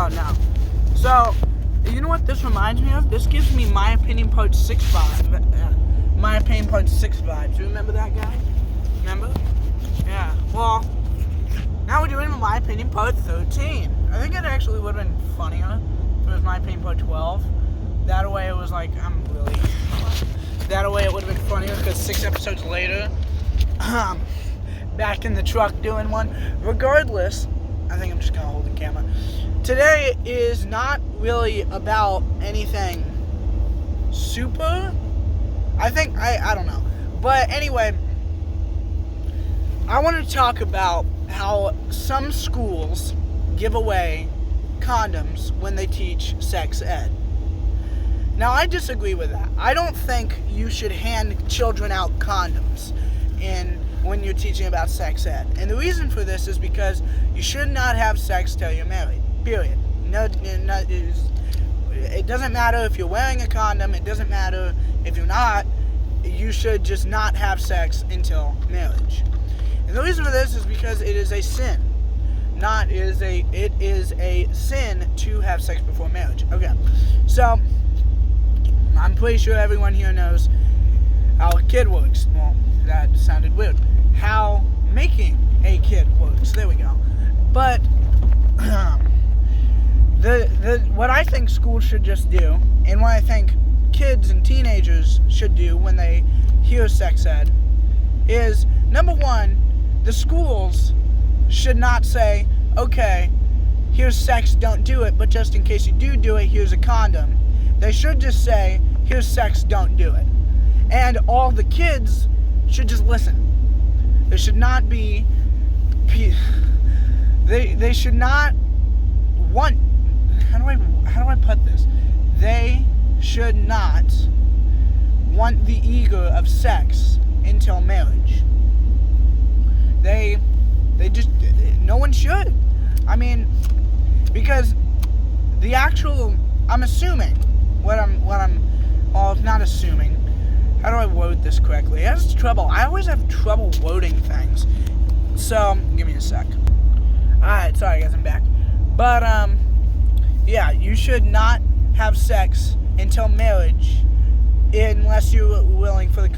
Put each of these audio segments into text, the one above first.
Oh, no. So, you know what this reminds me of? This gives me My Opinion Part 6 vibes. My Opinion Part 6 vibes. You remember that guy? Remember? Yeah. Well, now we're doing My Opinion Part 13. I think it actually would have been funnier if it was My Opinion Part 12. That way it was like, that way it would have been funnier because 6 episodes later, back in the truck doing one. Regardless, I think I'm just going to hold the camera. Today is not really about anything super. I don't know. But anyway, I want to talk about how some schools give away condoms when they teach sex ed. Now, I disagree with that. I don't think you should hand children out condoms when you're teaching about sex ed. And the reason for this is because you should not have sex till you're married. Period. It doesn't matter if you're wearing a condom. It doesn't matter if you're not. You should just not have sex until marriage. And the reason for this is because it is a sin. It is a sin to have sex before marriage. Okay. So, I'm pretty sure everyone here knows how a kid works. Well, that sounded weird. How making a kid works. There we go. But what I think schools should just do, and what I think kids and teenagers should do when they hear sex ed, is, number one, the schools should not say, okay, here's sex, don't do it, but just in case you do it, here's a condom. They should just say, here's sex, don't do it. And all the kids should just listen. There should not be... They should not want... How do I put this? They should not want the ego of sex until marriage. They just... No one should. I mean, because the actual... I'm assuming... not assuming. How do I word this correctly? I always have trouble wording things. So, give me a sec. Alright, sorry guys, I'm back. But, yeah, you should not have sex until marriage unless you're willing for the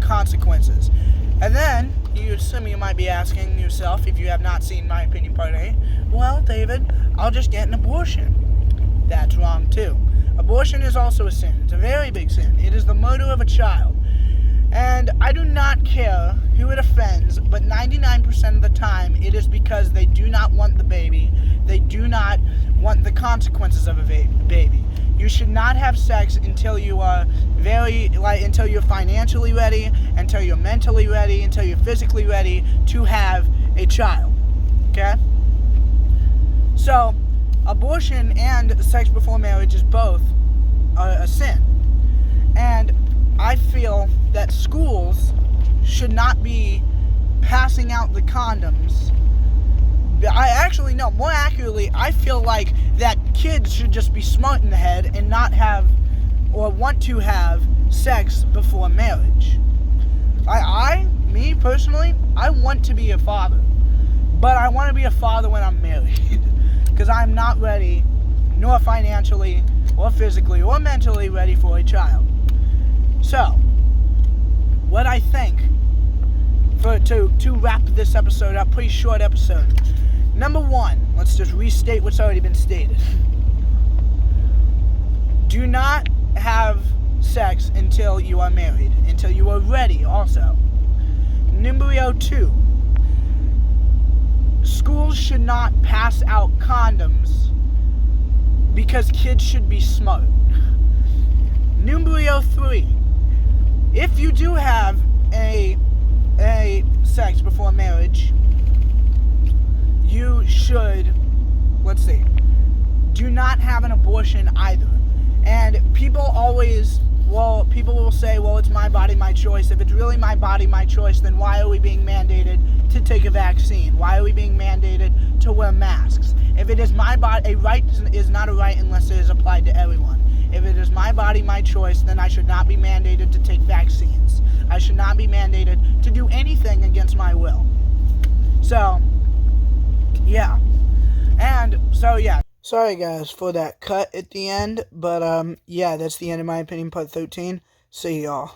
consequences. And then, some of you might be asking yourself, if you have not seen My Opinion Part 8, well, David, I'll just get an abortion. That's wrong, too. Abortion is also a sin. It's a very big sin. It is the murder of a child. And I do not care who it offends, but 99% of the time, it is because they do not want the baby. They do not want the consequences of a baby. You should not have sex until you are until you're financially ready, until you're mentally ready, until you're physically ready to have a child. Okay? So, abortion and sex before marriage is both a sin. And I feel that schools should not be passing out the condoms. More accurately, I feel like that kids should just be smart in the head and not have or want to have sex before marriage. Me personally, I want to be a father. But I want to be a father when I'm married. Because I'm not ready, nor financially, or physically, or mentally ready for a child. So, what I think, to wrap this episode up, pretty short episode. Number one, let's just restate what's already been stated. Do not have sex until you are married, until you are ready also. Number 2, schools should not pass out condoms because kids should be smart. Numero 3, if you do have a sex before marriage, you should, do not have an abortion either. And people will say, well, it's my body, my choice. If it's really my body, my choice, then why are we being mandated to take a vaccine? Why are we being mandated to wear masks? If it is my body, a right is not a right unless it is applied to everyone. If it is my body, my choice, then I should not be mandated to take vaccines. I should not be mandated to do anything against my will. So, yeah. And And so, yeah. Sorry, guys, for that cut at the end. But, yeah, that's the end of my opinion, part 13. See y'all.